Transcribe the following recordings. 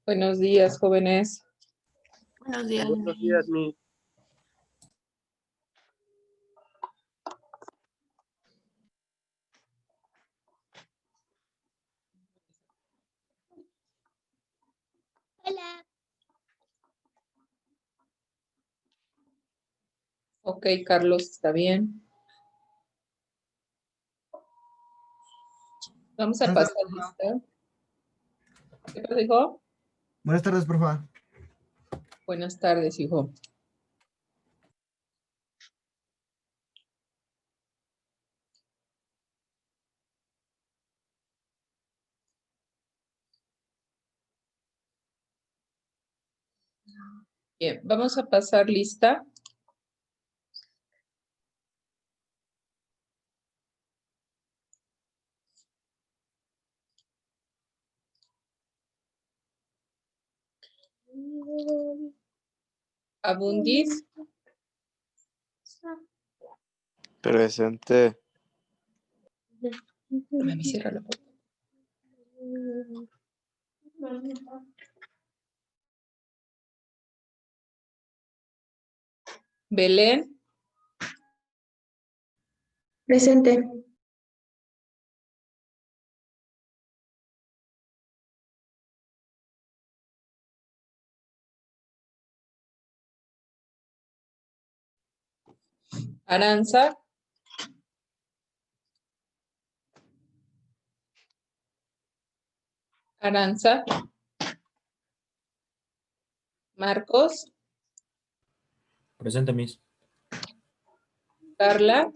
Buenos días, jóvenes. Buenos días. Buenos días, mi. Hola. Ok, Carlos, está bien. Vamos a Buenas pasar tardes, lista. ¿Qué pasó, hijo? Buenas tardes, profa. Buenas tardes, hijo. Bien, vamos a pasar lista. Abundis. Presente. Me cierra la puerta. Belén. Presente. Aranza. Aranza. Marcos. Presente, Miss. Carla.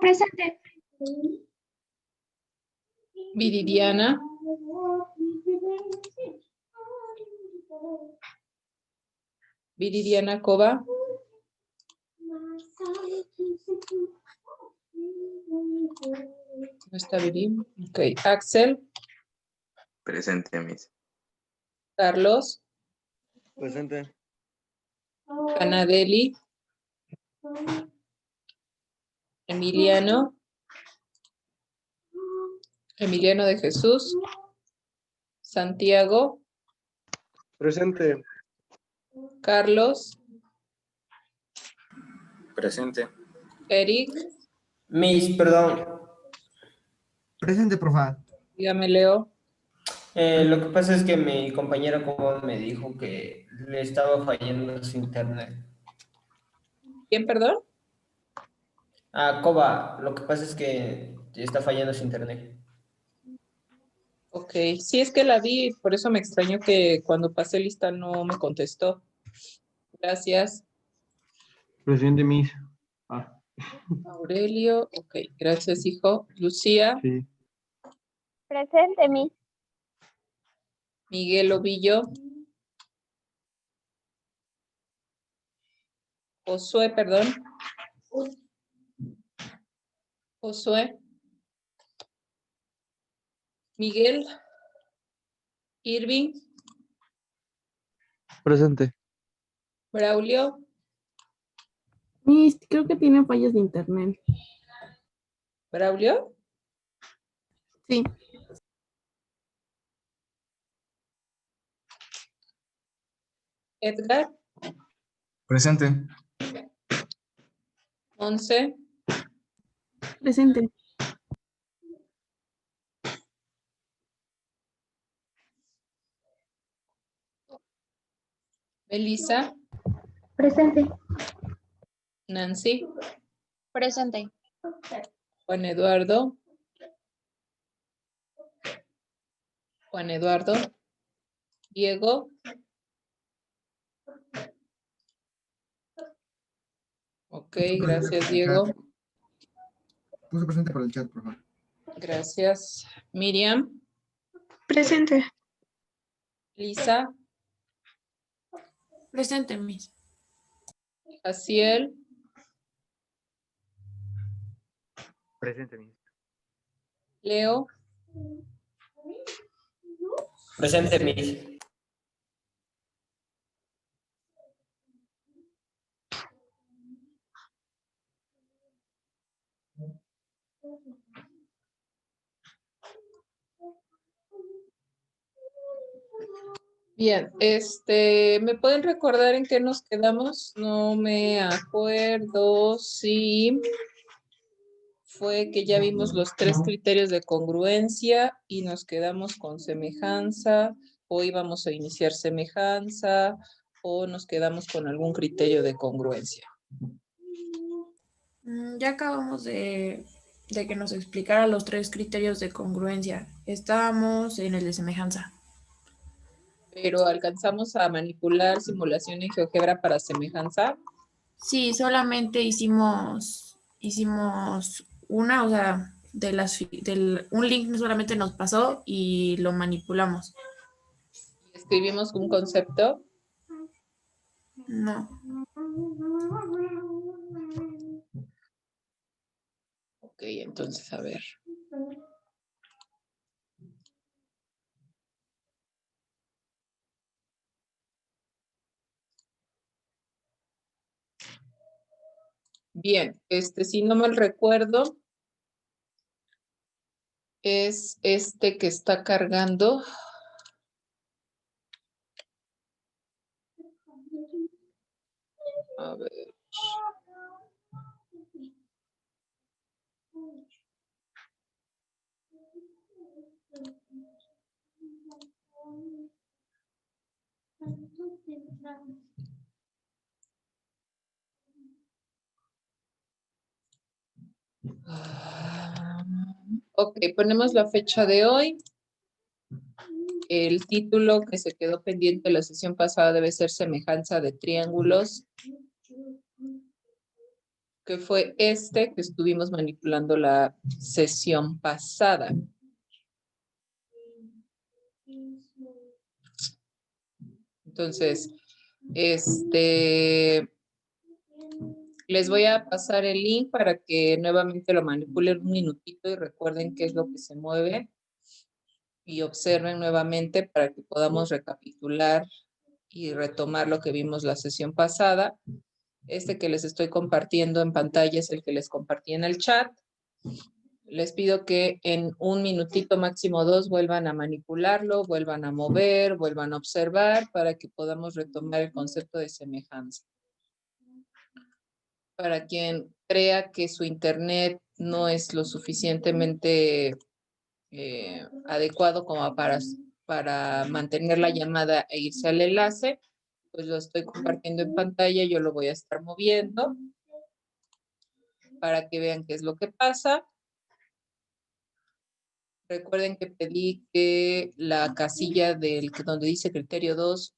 Presente. Viridiana. Viridiana Cova. No está Viri. Ok. Axel. Presente, Miss. Carlos. Presente. Canadeli. Emiliano. Emiliano de Jesús. Santiago. Presente. Carlos. Presente. Eric. Miss, perdón. Presente, profa. Dígame, Leo. Lo que pasa es que mi compañero como me dijo que le estaba fallando su internet. ¿Quién, perdón? Coba, lo que pasa es que está fallando su internet. Ok, sí es que la vi, por eso me extrañó que cuando pasé lista no me contestó. Gracias. Presente, mis. Aurelio, ok, gracias, hijo. Lucía, Sí. Presente, Miss. Miguel Ovillo. Josué, perdón. Josué. Miguel. Irving. Presente. Braulio. Miss, creo que tiene fallas de internet. Braulio. Sí. Edgar. Presente. Once. Presente. Melissa. Presente. Nancy. Presente. Juan Eduardo. Juan Eduardo. Diego. Ok, gracias, Diego. Puso presente por el chat, profa. Gracias. Miriam. Presente. Lisa. Presente, Miss. Asiel. Presente, mis. Leo. Presente, Miss. Bien, ¿me pueden recordar en qué nos quedamos? No me acuerdo si fue que ya vimos los 3 criterios de congruencia y nos quedamos con semejanza, o íbamos a iniciar semejanza, o nos quedamos con algún criterio de congruencia. Ya acabamos de que nos explicara los 3 criterios de congruencia. Estábamos en el de semejanza. Pero alcanzamos a manipular simulación en GeoGebra para semejanza. Sí, solamente hicimos una, o sea, un link solamente nos pasó y lo manipulamos. Escribimos un concepto. No. Ok, entonces, a ver. Bien, si no mal recuerdo, es este que está cargando. A ver. Ok, ponemos la fecha de hoy. El título que se quedó pendiente de la sesión pasada debe ser semejanza de triángulos, que fue que estuvimos manipulando la sesión pasada. Entonces, les voy a pasar el link para que nuevamente lo manipulen un minutito y recuerden qué es lo que se mueve y observen nuevamente para que podamos recapitular y retomar lo que vimos la sesión pasada. Que les estoy compartiendo en pantalla es el que les compartí en el chat. Les pido que en un minutito, máximo 2, vuelvan a manipularlo, vuelvan a mover, vuelvan a observar para que podamos retomar el concepto de semejanza. Para quien crea que su internet no es lo suficientemente adecuado como para mantener la llamada e irse al enlace, pues lo estoy compartiendo en pantalla, yo lo voy a estar moviendo para que vean qué es lo que pasa. Recuerden que pedí que la casilla donde dice criterio 2,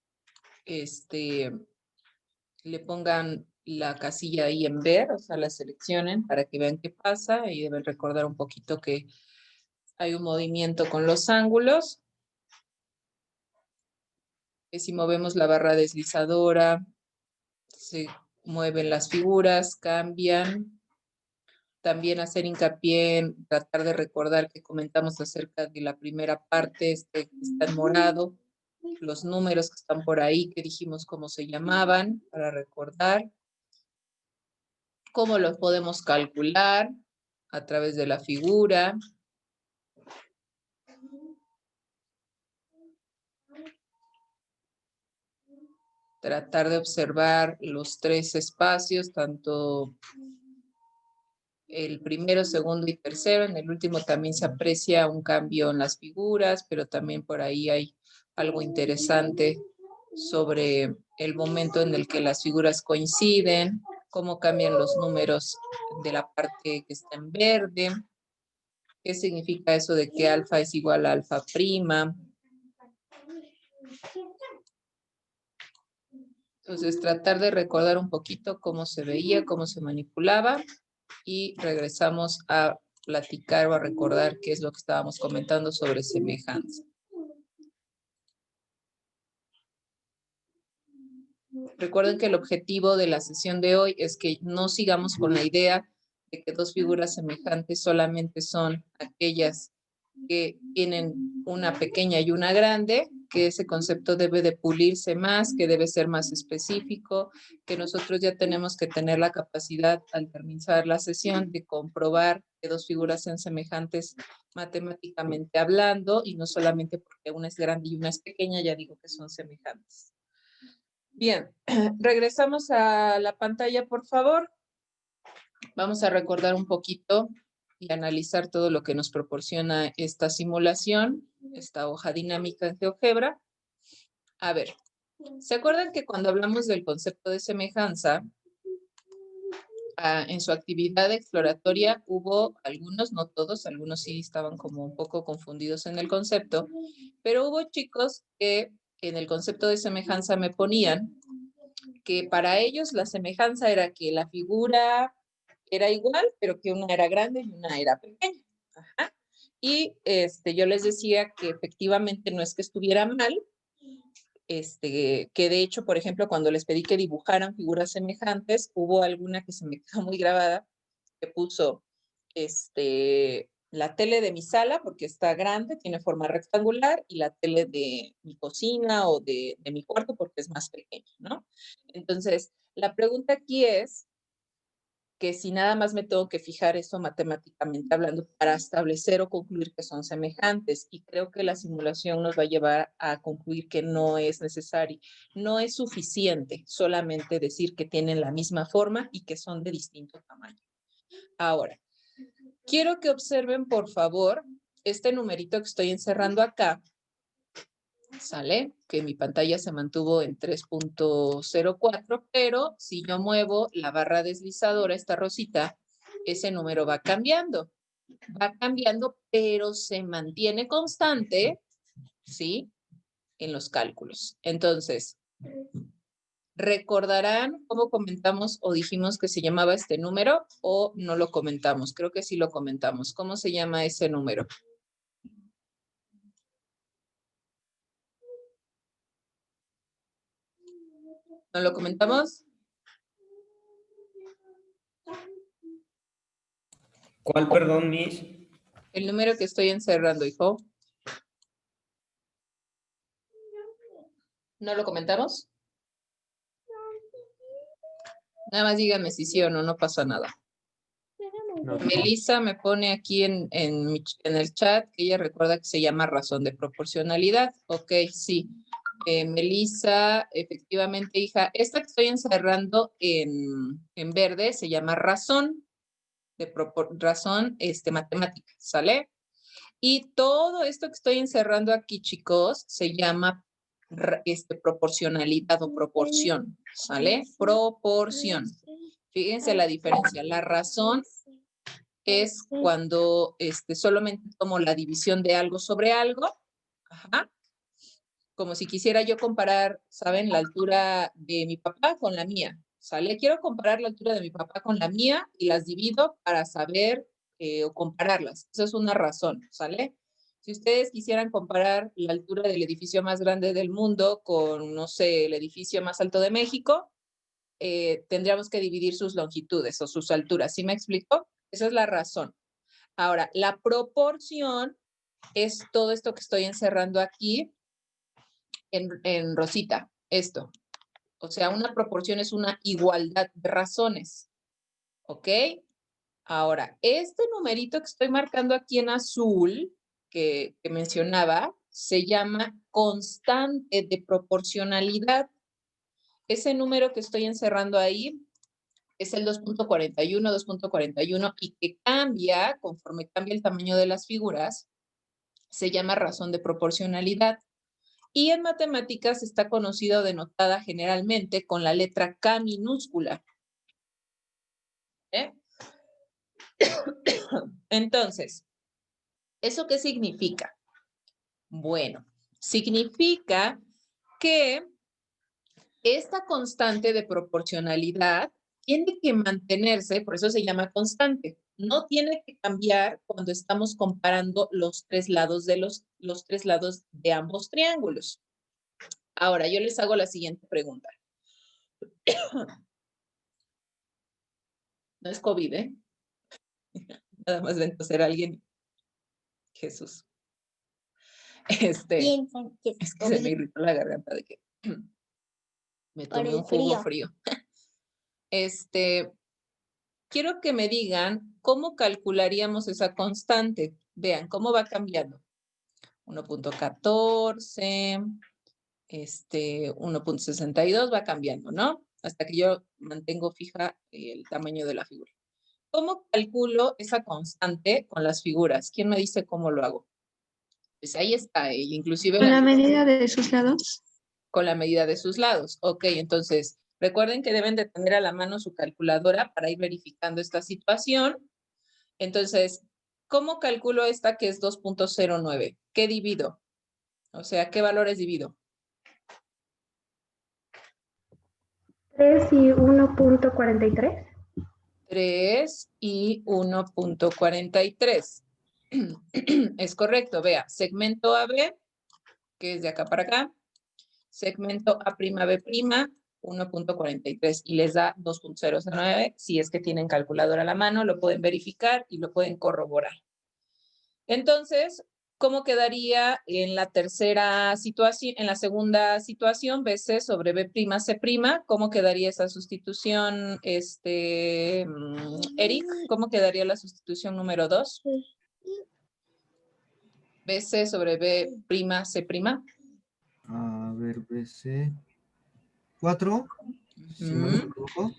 le pongan la casilla ahí en ver, o sea, la seleccionen para que vean qué pasa y deben recordar un poquito que hay un movimiento con los ángulos. Que si movemos la barra deslizadora, se mueven las figuras, cambian. También hacer hincapié en tratar de recordar que comentamos acerca de la primera parte, que está en morado, los números que están por ahí, que dijimos cómo se llamaban, para recordar. Cómo los podemos calcular a través de la figura. Tratar de observar los 3 espacios, tanto el primero, segundo y tercero. En el último también se aprecia un cambio en las figuras, pero también por ahí hay algo interesante sobre el momento en el que las figuras coinciden, cómo cambian los números de la parte que está en verde, qué significa eso de que alfa es igual a alfa prima. Entonces, tratar de recordar un poquito cómo se veía, cómo se manipulaba y regresamos a platicar o a recordar qué es lo que estábamos comentando sobre semejanza. Recuerden que el objetivo de la sesión de hoy es que no sigamos con la idea de que 2 figuras semejantes solamente son aquellas que tienen una pequeña y una grande, que ese concepto debe de pulirse más, que debe ser más específico, que nosotros ya tenemos que tener la capacidad al terminar la sesión de comprobar que dos figuras sean semejantes matemáticamente hablando y no solamente porque una es grande y una es pequeña, ya digo que son semejantes. Bien, regresamos a la pantalla, por favor. Vamos a recordar un poquito y analizar todo lo que nos proporciona esta simulación, esta hoja dinámica en GeoGebra. A ver, ¿se acuerdan que cuando hablamos del concepto de semejanza, en su actividad exploratoria hubo algunos, no todos, algunos sí estaban como un poco confundidos en el concepto, pero hubo chicos que en el concepto de semejanza me ponían que para ellos la semejanza era que la figura era igual, pero que una era grande y una era pequeña. Ajá. Y yo les decía que efectivamente no es que estuviera mal, que de hecho, por ejemplo, cuando les pedí que dibujaran figuras semejantes, hubo alguna que se me quedó muy grabada, que puso la tele de mi sala, porque está grande, tiene forma rectangular, y la tele de mi cocina o de mi cuarto, porque es más pequeño, ¿no? Entonces, la pregunta aquí es que si nada más me tengo que fijar eso matemáticamente hablando para establecer o concluir que son semejantes, y creo que la simulación nos va a llevar a concluir que no es necesario, no es suficiente solamente decir que tienen la misma forma y que son de distinto tamaño. Ahora, quiero que observen, por favor, este numerito que estoy encerrando acá, ¿sale? Que mi pantalla se mantuvo en 3.04, pero si yo muevo la barra deslizadora, esta rosita, ese número va cambiando, pero se mantiene constante, ¿sí? En los cálculos. Entonces, ¿recordarán cómo comentamos o dijimos que se llamaba este número o no lo comentamos? Creo que sí lo comentamos. ¿Cómo se llama ese número? ¿No lo comentamos? ¿Cuál, perdón, Miss? El número que estoy encerrando, hijo. ¿No lo comentamos? Nada más díganme si sí o no, no pasa nada. No. Melissa me pone aquí en el chat que ella recuerda que se llama razón de proporcionalidad. Ok, sí. Melissa, efectivamente, hija, esta que estoy encerrando en verde se llama razón matemática, ¿sale? Y todo esto que estoy encerrando aquí, chicos, se llama proporcionalidad o proporción, ¿sale? Proporción. Fíjense la diferencia. La razón es cuando solamente tomo la división de algo sobre algo. Ajá. Como si quisiera yo comparar, ¿saben? La altura de mi papá con la mía, ¿sale? Quiero comparar la altura de mi papá con la mía y las divido para saber o compararlas. Esa es una razón, ¿sale? Si ustedes quisieran comparar la altura del edificio más grande del mundo con, no sé, el edificio más alto de México, tendríamos que dividir sus longitudes o sus alturas. ¿Sí me explico? Esa es la razón. Ahora, la proporción es todo esto que estoy encerrando aquí en rosita, esto. O sea, una proporción es una igualdad de razones. ¿Ok? Ahora, este numerito que estoy marcando aquí en azul, que mencionaba, se llama constante de proporcionalidad. Ese número que estoy encerrando ahí es el 2.41, 2.41, y que cambia conforme cambia el tamaño de las figuras, se llama razón de proporcionalidad. Y en matemáticas está conocida o denotada generalmente con la letra K minúscula. ¿Eh? Entonces, ¿eso qué significa? Bueno, significa que esta constante de proporcionalidad tiene que mantenerse, por eso se llama constante. No tiene que cambiar cuando estamos comparando los tres lados de ambos triángulos. Ahora, yo les hago la siguiente pregunta. No es COVID, ¿eh? Nada más ven toser a alguien. Jesús. Piensan que Es que se me irritó la garganta de que me Por tomé el un jugo frío. Quiero que me digan cómo calcularíamos esa constante. Vean cómo va cambiando. 1.14, 1.62 va cambiando, ¿no? Hasta que yo mantengo fija el tamaño de la figura. ¿Cómo calculo esa constante con las figuras? ¿Quién me dice cómo lo hago? Pues ahí está, inclusive Con la medida de sus lados. con la medida de sus lados. Ok, entonces recuerden que deben de tener a la mano su calculadora para ir verificando esta situación. Entonces, ¿cómo calculo esta que es 2.09? ¿Qué divido? O sea, ¿qué valores divido? 3 y 1.43. 3 y 1.43. Es correcto, vea, segmento AB, que es de acá para acá, segmento A'B', 1.43 y les da 2.09. Si es que tienen calculadora a la mano, lo pueden verificar y lo pueden corroborar. Entonces, ¿cómo quedaría en la tercera situación, en la segunda situación, BC sobre B', C'? ¿Cómo quedaría esa sustitución, Eric? ¿Cómo quedaría la sustitución número 2? BC sobre B', C'. A ver, BC. 4. Si mal no me equivoco.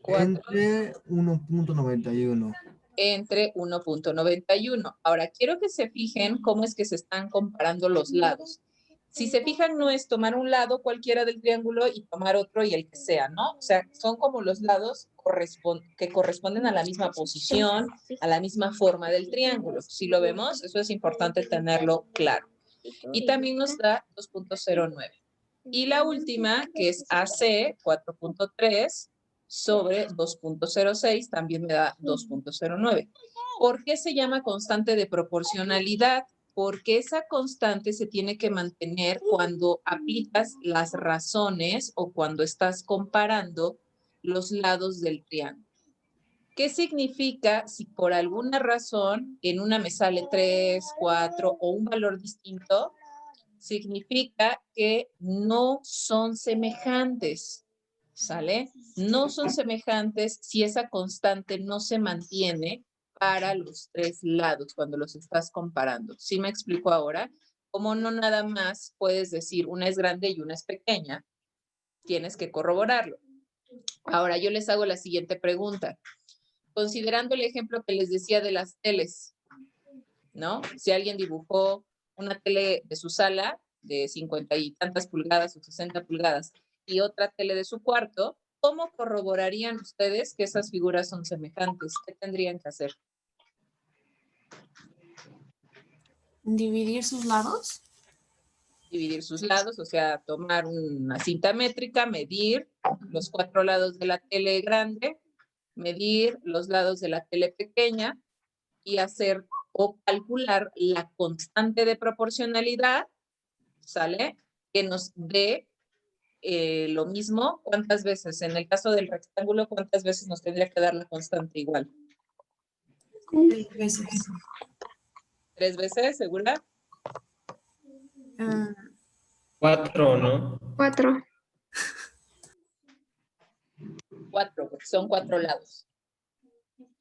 4. Entre 1.91. Entre 1.91. Ahora, quiero que se fijen cómo es que se están comparando los lados. Si se fijan, no es tomar un lado cualquiera del triángulo y tomar otro y el que sea, ¿no? O sea, son como los lados que corresponden a la misma posición, a la misma forma del triángulo. Si lo vemos, eso es importante tenerlo claro. Y también nos da 2.09. Y la última, que es AC, 4.3, sobre 2.06, también me da 2.09. ¿Por qué se llama constante de proporcionalidad? Porque esa constante se tiene que mantener cuando aplicas las razones o cuando estás comparando los lados del triángulo. ¿Qué significa si por alguna razón en una me sale 3, 4 o un valor distinto? Significa que no son semejantes, ¿sale? No son semejantes si esa constante no se mantiene para los tres lados cuando los estás comparando. ¿Sí me explico ahora? Como no nada más puedes decir una es grande y una es pequeña, tienes que corroborarlo. Ahora yo les hago la siguiente pregunta. Considerando el ejemplo que les decía de las teles, ¿no? Si alguien dibujó una tele de su sala de 50 y tantas pulgadas o 60 pulgadas y otra tele de su cuarto, ¿cómo corroborarían ustedes que esas figuras son semejantes? ¿Qué tendrían que hacer? Dividir sus lados. Dividir sus lados, o sea, tomar una cinta métrica, medir los 4 lados de la tele grande, medir los lados de la tele pequeña y hacer o calcular la constante de proporcionalidad, ¿sale? Que nos dé lo mismo. ¿Cuántas veces? En el caso del rectángulo, ¿cuántas veces nos tendría que dar la constante igual? 3 veces. 3 veces, ¿segura? 4, ¿no? 4. 4, porque son 4 lados.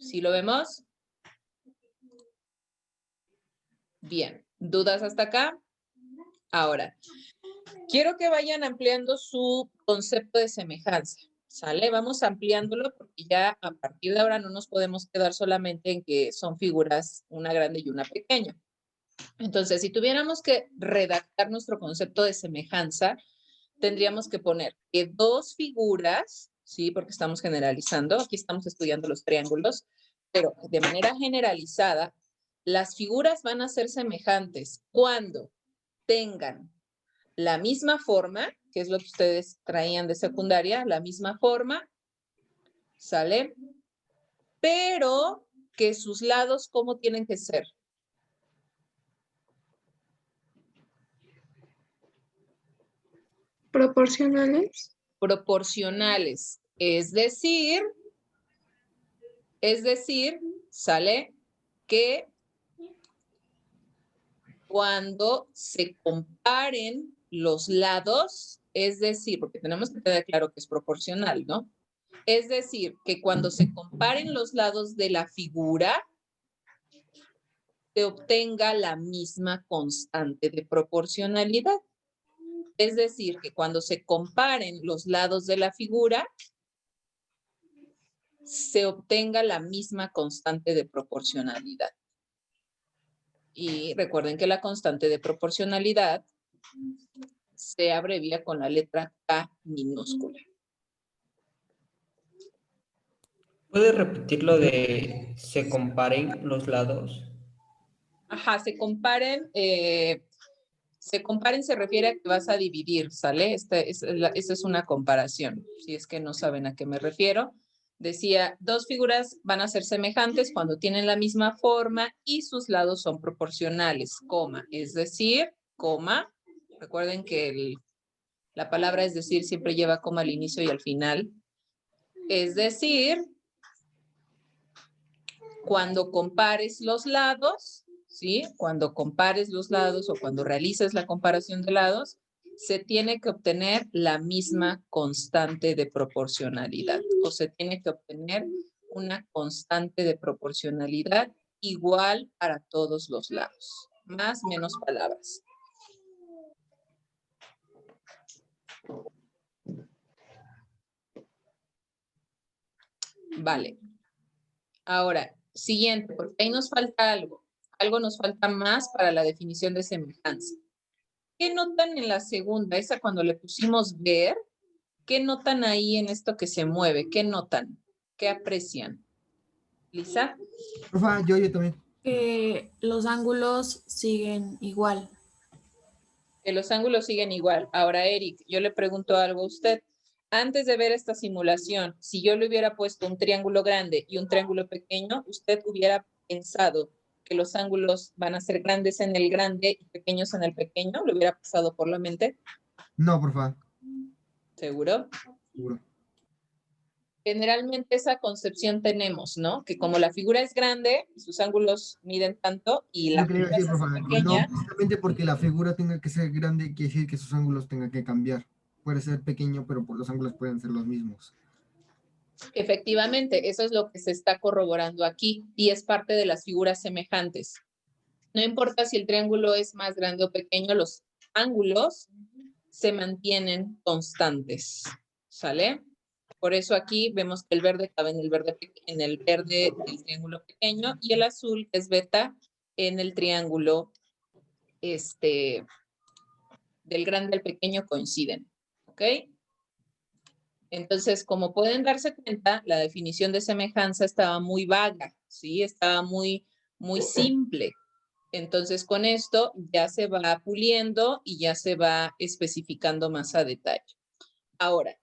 ¿Sí lo vemos? Bien. ¿Dudas hasta acá? Ahora, quiero que vayan ampliando su concepto de semejanza, ¿sale? Vamos ampliándolo porque ya a partir de ahora no nos podemos quedar solamente en que son figuras, una grande y una pequeña. Entonces, si tuviéramos que redactar nuestro concepto de semejanza, tendríamos que poner que dos figuras, ¿sí? Porque estamos generalizando, aquí estamos estudiando los triángulos, pero de manera generalizada, las figuras van a ser semejantes cuando tengan la misma forma, que es lo que ustedes traían de secundaria, la misma forma, ¿sale? Pero que sus lados, ¿cómo tienen que ser? Proporcionales. Proporcionales, es decir, ¿sale? Que cuando se comparen los lados, es decir, porque tenemos que tener claro que es proporcional, ¿no? Es decir, que cuando se comparen los lados de la figura, se obtenga la misma constante de proporcionalidad. Es decir, que cuando se comparen los lados de la figura, se obtenga la misma constante de proporcionalidad. Y recuerden que la constante de proporcionalidad se abrevia con la letra K minúscula. ¿Puedes repetir lo de se comparen los lados? Ajá, se comparen se refiere a que vas a dividir, ¿sale? Esta es una comparación, si es que no saben a qué me refiero. Decía, dos figuras van a ser semejantes cuando tienen la misma forma y sus lados son proporcionales, coma, es decir, coma, recuerden que la palabra es decir siempre lleva coma al inicio y al final, es decir, cuando compares los lados, ¿sí? Cuando compares los lados o cuando realices la comparación de lados, se tiene que obtener la misma constante de proporcionalidad o se tiene que obtener una constante de proporcionalidad igual para todos los lados, más menos palabras. Vale. Ahora, siguiente, porque ahí nos falta algo. Algo nos falta más para la definición de semejanza. ¿Qué notan en la segunda? Esa cuando le pusimos ver. ¿Qué notan ahí en esto que se mueve? ¿Qué notan? ¿Qué aprecian? ¿Lisa? Porfa, yo también. Que los ángulos siguen igual. Que los ángulos siguen igual. Ahora, Eric, yo le pregunto algo a usted. Antes de ver esta simulación, si yo le hubiera puesto un triángulo grande y un triángulo pequeño, ¿usted hubiera pensado que los ángulos van a ser grandes en el grande y pequeños en el pequeño? ¿Le hubiera pasado por la mente? No, porfa. ¿Seguro? Seguro. Generalmente esa concepción tenemos, ¿no? Que como la figura es grande, sus ángulos miden tanto y la Yo quería figura decir, se hace porfa, no pequeña. precisamente porque la figura tenga que ser grande, quiere decir que sus ángulos tengan que cambiar. Puede ser pequeño, pero por los ángulos pueden ser los mismos. Efectivamente, eso es lo que se está corroborando aquí y es parte de las figuras semejantes. No importa si el triángulo es más grande o pequeño, los ángulos se mantienen constantes, ¿sale? Por eso aquí vemos que el verde cabe en el verde del triángulo pequeño y el azul, que es beta, en el triángulo del grande al pequeño coinciden, ¿ok? Entonces, como pueden darse cuenta, la definición de semejanza estaba muy vaga, ¿sí? Estaba muy simple. Entonces, con esto ya se va puliendo y ya se va especificando más a detalle. Ahora,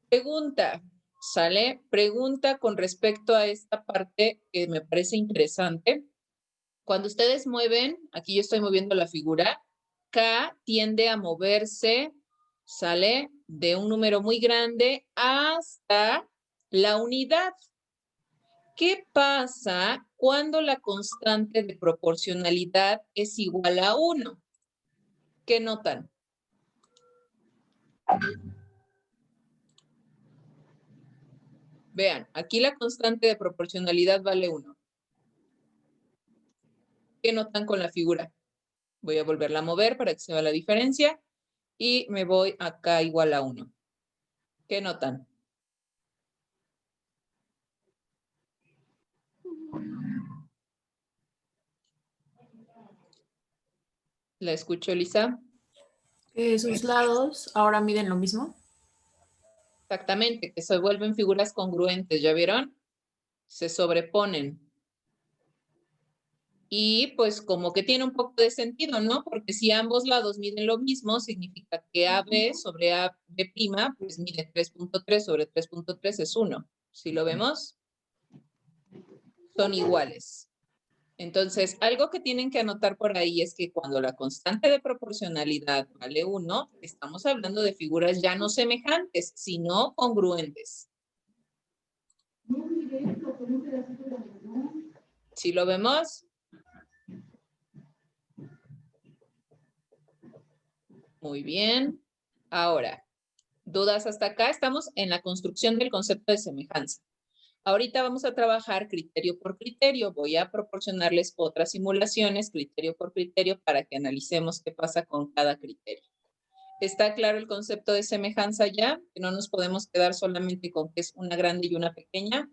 pregunta, ¿sale? Pregunta con respecto a esta parte que me parece interesante. Cuando ustedes mueven, aquí yo estoy moviendo la figura, K tiende a moverse, ¿sale? De un número muy grande hasta la unidad. ¿Qué pasa cuando la constante de proporcionalidad es igual a 1? ¿Qué notan? Vean, aquí la constante de proporcionalidad vale 1. ¿Qué notan con la figura? Voy a volverla a mover para que se vea la diferencia y me voy acá igual a 1. ¿Qué notan? ¿La escucho, Lisa? Que sus lados ahora miden lo mismo. Exactamente, que se vuelven figuras congruentes, ¿ya vieron? Se sobreponen. Y pues como que tiene un poco de sentido, ¿no? Porque si ambos lados miden lo mismo, significa que AB sobre AB', pues mide 3.3 sobre 3.3 es 1. ¿Sí lo vemos? Son iguales. Entonces, algo que tienen que anotar por ahí es que cuando la constante de proporcionalidad vale 1, estamos hablando de figuras ya no semejantes, sino congruentes. ¿Sí lo vemos? Muy bien. Ahora, ¿dudas hasta acá? Estamos en la construcción del concepto de semejanza. Ahorita vamos a trabajar criterio por criterio. Voy a proporcionarles otras simulaciones, criterio por criterio, para que analicemos qué pasa con cada criterio. ¿Está claro el concepto de semejanza ya? Que no nos podemos quedar solamente con que es una grande y una pequeña.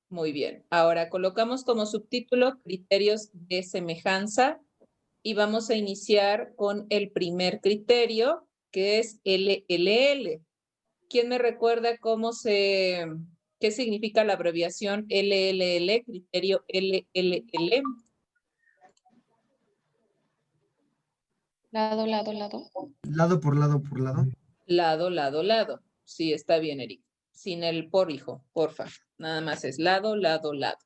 Muy bien. Ahora colocamos como subtítulo criterios de semejanza y vamos a iniciar con el primer criterio, que es LLL. ¿Quién me recuerda qué significa la abreviación LLL, criterio LLL? Lado. Lado por lado por lado. Lado, lado, lado. Sí, está bien, Eric. Sin el por, hijo, porfa. Nada más es lado, lado, lado.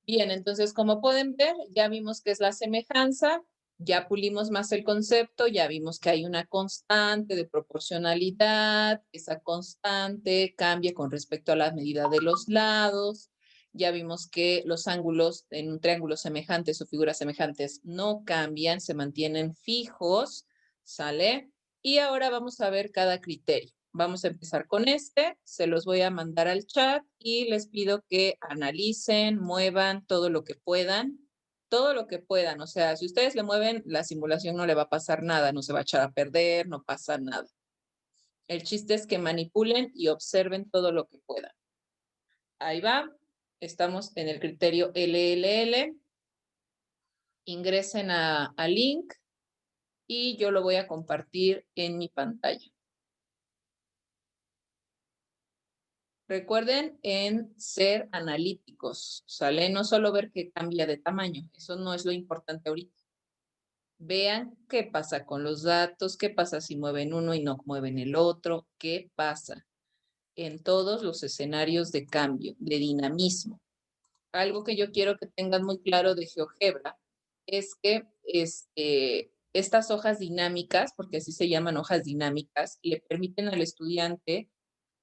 Bien, entonces, como pueden ver, ya vimos que es la semejanza, ya pulimos más el concepto, ya vimos que hay una constante de proporcionalidad, esa constante cambia con respecto a la medida de los lados, ya vimos que los ángulos en un triángulo semejantes o figuras semejantes no cambian, se mantienen fijos, ¿sale? Y ahora vamos a ver cada criterio. Vamos a empezar con este, se los voy a mandar al chat y les pido que analicen, muevan todo lo que puedan, o sea, si ustedes le mueven, la simulación no le va a pasar nada, no se va a echar a perder, no pasa nada. El chiste es que manipulen y observen todo lo que puedan. Ahí va, estamos en el criterio LLL, ingresen al link y yo lo voy a compartir en mi pantalla. Recuerden en ser analíticos, ¿sale? No solo ver que cambia de tamaño, eso no es lo importante ahorita. Vean qué pasa con los datos, qué pasa si mueven uno y no mueven el otro, qué pasa en todos los escenarios de cambio, de dinamismo. Algo que yo quiero que tengan muy claro de GeoGebra es que estas hojas dinámicas, porque así se llaman hojas dinámicas, le permiten al estudiante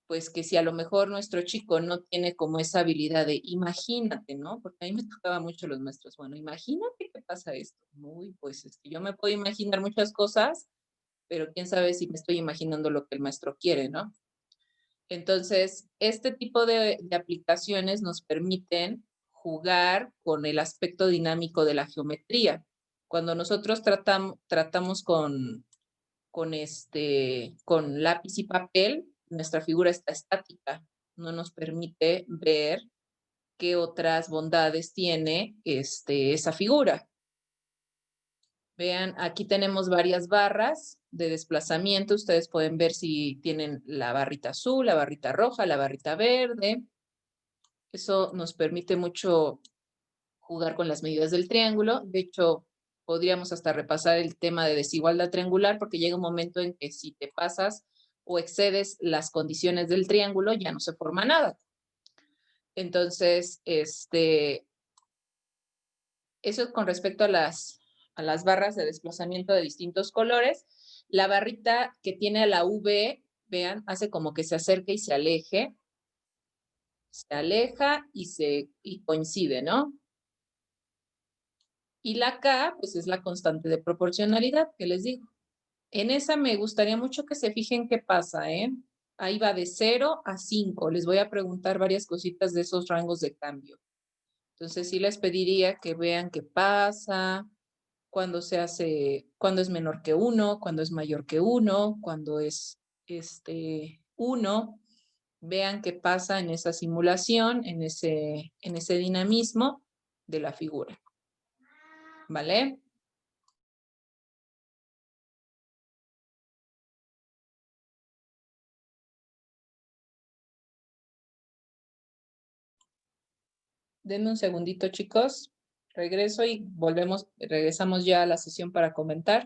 pues que si a lo mejor nuestro chico no tiene como esa habilidad de imagínate, ¿no? Porque a mí me tocaba mucho los maestros, bueno, imagínate qué pasa esto. Uy, pues yo me puedo imaginar muchas cosas, pero quién sabe si me estoy imaginando lo que el maestro quiere, ¿no? Entonces, este tipo de aplicaciones nos permiten jugar con el aspecto dinámico de la geometría. Cuando nosotros tratamos con lápiz y papel, nuestra figura está estática, no nos permite ver qué otras bondades tiene esa figura. Vean, aquí tenemos varias barras de desplazamiento. Ustedes pueden ver si tienen la barrita azul, la barrita roja, la barrita verde. Eso nos permite mucho jugar con las medidas del triángulo. De hecho, podríamos hasta repasar el tema de desigualdad triangular porque llega un momento en que si te pasas o excedes las condiciones del triángulo, ya no se forma nada. Entonces, eso es con respecto a las barras de desplazamiento de distintos colores. La barrita que tiene a la V, vean, hace como que se acerque y se aleje. Se aleja y coincide, ¿no? Y la K, pues es la constante de proporcionalidad, que les digo. En esa me gustaría mucho que se fijen qué pasa, ¿eh? Ahí va de 0 a 5. Les voy a preguntar varias cositas de esos rangos de cambio. Entonces sí les pediría que vean qué pasa, cuando es menor que 1, cuando es mayor que 1, cuando es 1. Vean qué pasa en esa simulación, en ese dinamismo de la figura. ¿Vale? Denme un segundito, chicos. Regreso y regresamos ya a la sesión para comentar.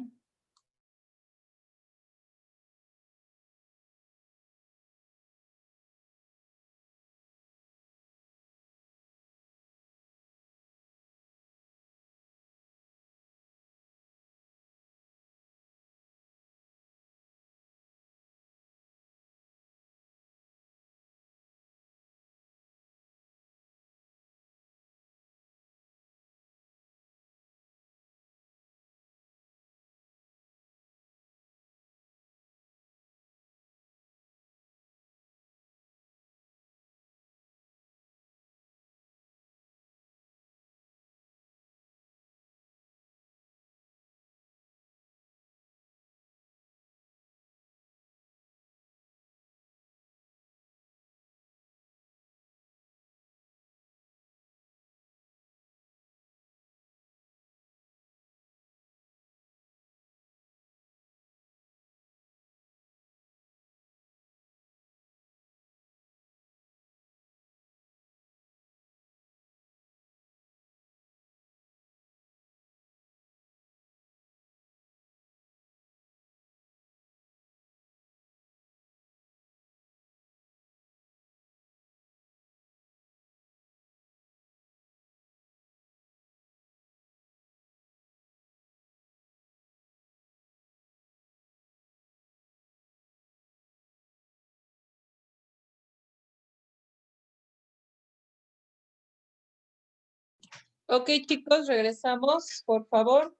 Ok, chicos, regresamos, por favor.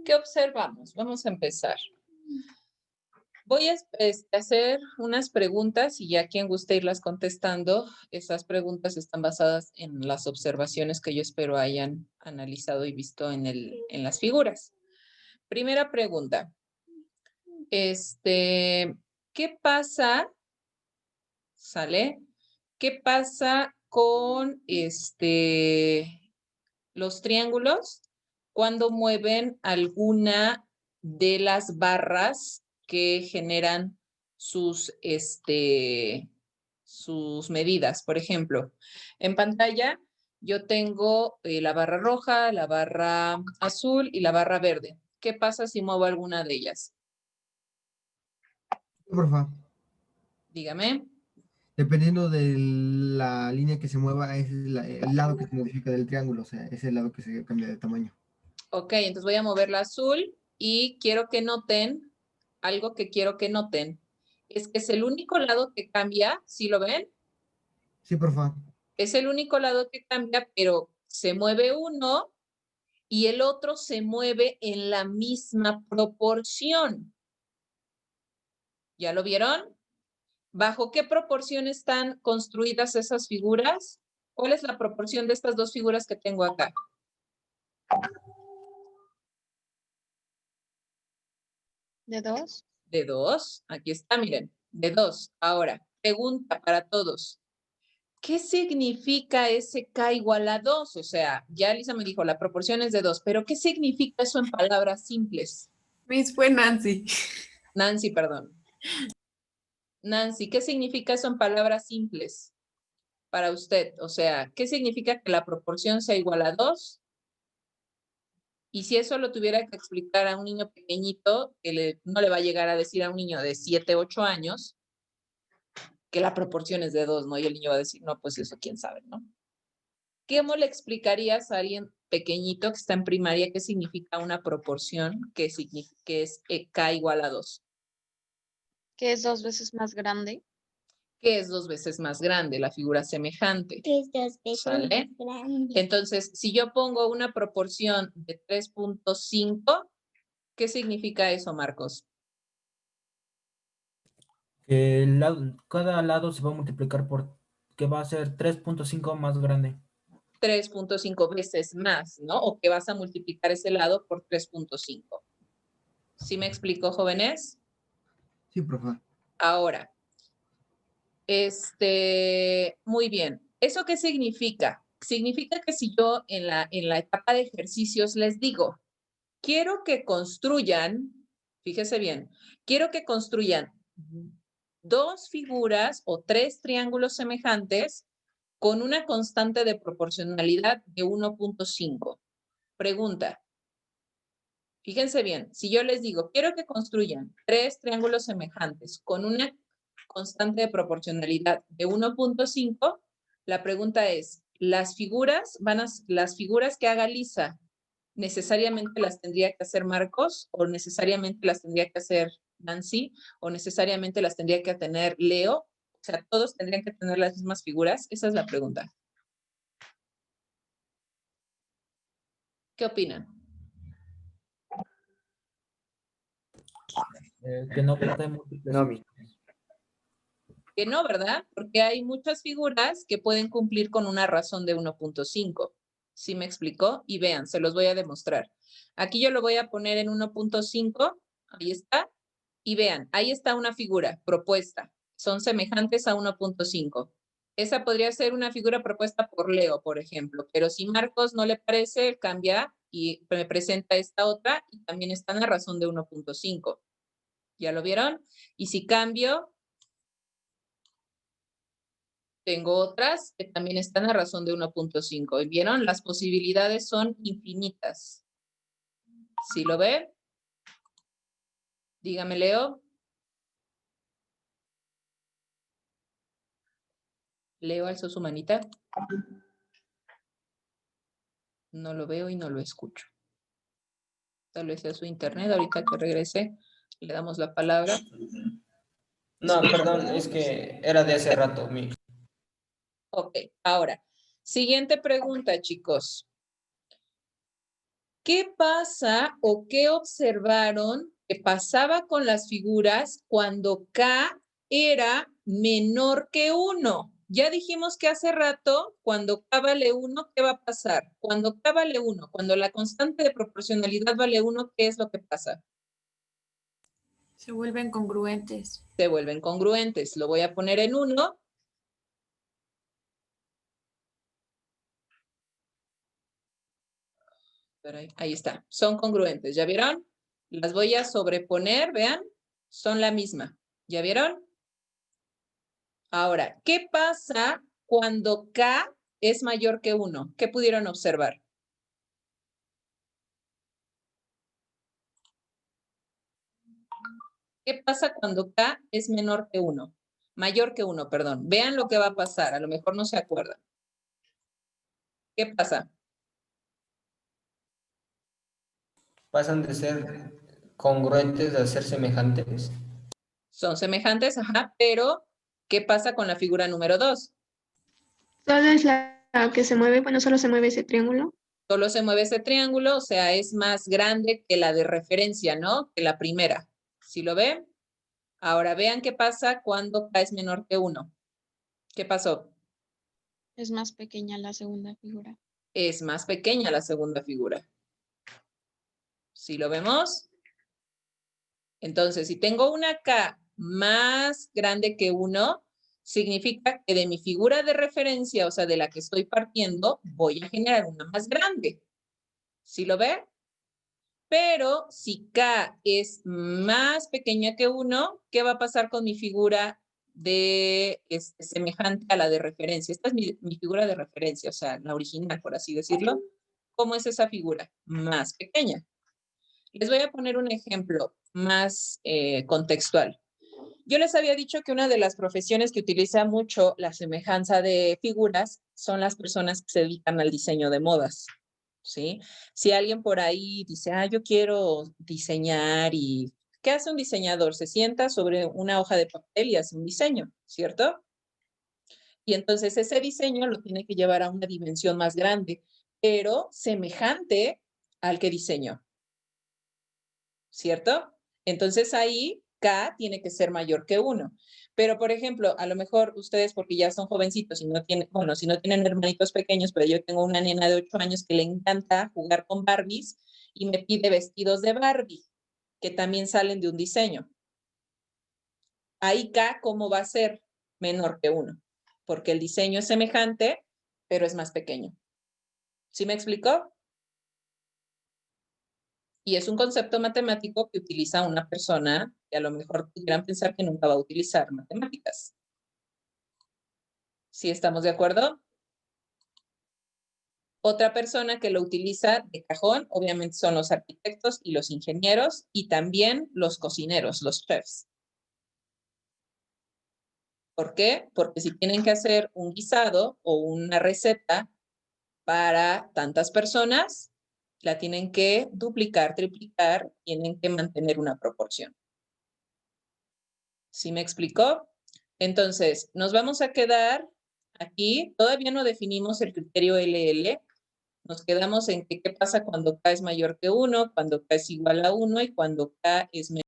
¿Qué observamos? Vamos a empezar. Voy a hacer unas preguntas y ya quien guste irlas contestando, esas preguntas están basadas en las observaciones que yo espero hayan analizado y visto en las figuras. Primera pregunta. ¿Qué pasa? ¿Sale? ¿Qué pasa con los triángulos cuando mueven alguna de las barras que generan sus medidas? Por ejemplo, en pantalla yo tengo la barra roja, la barra azul y la barra verde. ¿Qué pasa si muevo alguna de ellas? Porfa. Dígame. Dependiendo de la línea que se mueva, es el lado que se modifica del triángulo, o sea, es el lado que se cambia de tamaño. Ok, entonces voy a mover la azul y quiero que noten, algo que quiero que noten, es que es el único lado que cambia, ¿sí lo ven? Sí, porfa. Es el único lado que cambia, pero se mueve uno y el otro se mueve en la misma proporción. ¿Ya lo vieron? ¿Bajo qué proporción están construidas esas figuras? ¿Cuál es la proporción de estas dos figuras que tengo acá? ¿De 2? De 2. Aquí está, miren. De 2. Ahora, pregunta para todos. ¿Qué significa ese K igual a 2? O sea, ya Lisa me dijo, la proporción es de 2, pero ¿qué significa eso en palabras simples? Miss, fue Nancy. Nancy, perdón. Nancy, ¿qué significa eso en palabras simples para usted? O sea, ¿qué significa que la proporción sea igual a 2? Y si eso lo tuviera que explicar a un niño pequeñito, que no le va a llegar a decir a un niño de 7, 8 años que la proporción es de 2, ¿no? Y el niño va a decir, no, pues eso quién sabe, ¿no? ¿Cómo le explicarías a alguien pequeñito que está en primaria qué significa una proporción que es K igual a 2? Que es 2 veces más grande. Que es 2 veces más grande, la figura semejante. Que es 2 veces ¿Sale? más grande. Entonces, si yo pongo una proporción de 3.5, ¿qué significa eso, Marcos? Que cada lado se va a multiplicar por, que va a ser 3.5 más grande. 3.5 veces más, ¿no? O que vas a multiplicar ese lado por 3.5. ¿Sí me explico, jóvenes? Sí, profe. Ahora, muy bien. ¿Eso qué significa? Significa que si yo en la etapa de ejercicios les digo, quiero que construyan, fíjese bien, quiero que construyan 2 figuras o 3 triángulos semejantes con una constante de proporcionalidad de 1.5. Pregunta. Fíjense bien, si yo les digo, quiero que construyan 3 triángulos semejantes con una constante de proporcionalidad de 1.5, la pregunta es, ¿las figuras que haga Lisa necesariamente las tendría que hacer Marcos o necesariamente las tendría que hacer Nancy o necesariamente las tendría que tener Leo? O sea, ¿todos tendrían que tener las mismas figuras? Esa es la pregunta. ¿Qué opinan? Que no puede múltiples. No, mi. Que no, ¿verdad? Porque hay muchas figuras que pueden cumplir con una razón de 1.5. ¿Sí me explicó? Y vean, se los voy a demostrar. Aquí yo lo voy a poner en 1.5. Ahí está. Y vean, ahí está una figura propuesta. Son semejantes a 1.5. Esa podría ser una figura propuesta por Leo, por ejemplo. Pero si Marcos no le parece, cambia y me presenta esta otra y también están a razón de 1.5. ¿Ya lo vieron? Y si cambio, tengo otras que también están a razón de 1.5. ¿Y vieron? Las posibilidades son infinitas. ¿Sí lo ven? Dígame, Leo. Leo alzó su manita. No lo veo y no lo escucho. Tal vez sea su internet. Ahorita que regrese, le damos la palabra. No, perdón, es que era de hace rato. Ok, ahora, siguiente pregunta, chicos. ¿Qué pasa o qué observaron que pasaba con las figuras cuando K era menor que 1? Ya dijimos que hace rato, cuando K vale 1, ¿qué va a pasar? Cuando K vale 1, cuando la constante de proporcionalidad vale 1, ¿qué es lo que pasa? Se vuelven congruentes. Se vuelven congruentes. Lo voy a poner en 1. Ahí está. Son congruentes. ¿Ya vieron? Las voy a sobreponer, vean. Son la misma. ¿Ya vieron? Ahora, ¿qué pasa cuando K es mayor que 1? ¿Qué pudieron observar? ¿Qué pasa cuando K es menor que 1? Mayor que 1, perdón. Vean lo que va a pasar. A lo mejor no se acuerdan. ¿Qué pasa? Pasan de ser congruentes a ser semejantes. Son semejantes, ajá, pero ¿qué pasa con la figura número 2? Solo es la que se mueve, bueno, solo se mueve ese triángulo. Solo se mueve ese triángulo, o sea, es más grande que la de referencia, ¿no? Que la primera. ¿Sí lo ven? Ahora vean qué pasa cuando K es menor que 1. ¿Qué pasó? Es más pequeña la segunda figura. Es más pequeña la segunda figura. ¿Sí lo vemos? Entonces, si tengo una K más grande que 1, significa que de mi figura de referencia, o sea, de la que estoy partiendo, voy a generar una más grande. ¿Sí lo ve? Pero si K es más pequeña que 1, ¿qué va a pasar con mi figura de semejante a la de referencia? Esta es mi figura de referencia, o sea, la original, por así decirlo. ¿Cómo es esa figura? Más pequeña. Les voy a poner un ejemplo más contextual. Yo les había dicho que una de las profesiones que utiliza mucho la semejanza de figuras son las personas que se dedican al diseño de modas, ¿sí? Si alguien por ahí dice, yo quiero diseñar y... ¿Qué hace un diseñador? Se sienta sobre una hoja de papel y hace un diseño, ¿cierto? Y entonces ese diseño lo tiene que llevar a una dimensión más grande, pero semejante al que diseñó, ¿cierto? Entonces ahí K tiene que ser mayor que 1. Pero, por ejemplo, a lo mejor ustedes, porque ya son jovencitos y no tienen, bueno, si no tienen hermanitos pequeños, pero yo tengo una nena de 8 años que le encanta jugar con Barbies y me pide vestidos de Barbie, que también salen de un diseño. Ahí K, ¿cómo va a ser? Menor que 1, porque el diseño es semejante, pero es más pequeño. ¿Sí me explicó? Y es un concepto matemático que utiliza una persona que a lo mejor pudieran pensar que nunca va a utilizar matemáticas. ¿Sí estamos de acuerdo? Otra persona que lo utiliza de cajón, obviamente, son los arquitectos y los ingenieros y también los cocineros, los chefs. ¿Por qué? Porque si tienen que hacer un guisado o una receta para tantas personas, la tienen que duplicar, triplicar, tienen que mantener una proporción. ¿Sí me explicó? Entonces, nos vamos a quedar aquí. Todavía no definimos el criterio LL. Nos quedamos en que qué pasa cuando K es mayor que 1, cuando K es igual a 1 y cuando K es menor.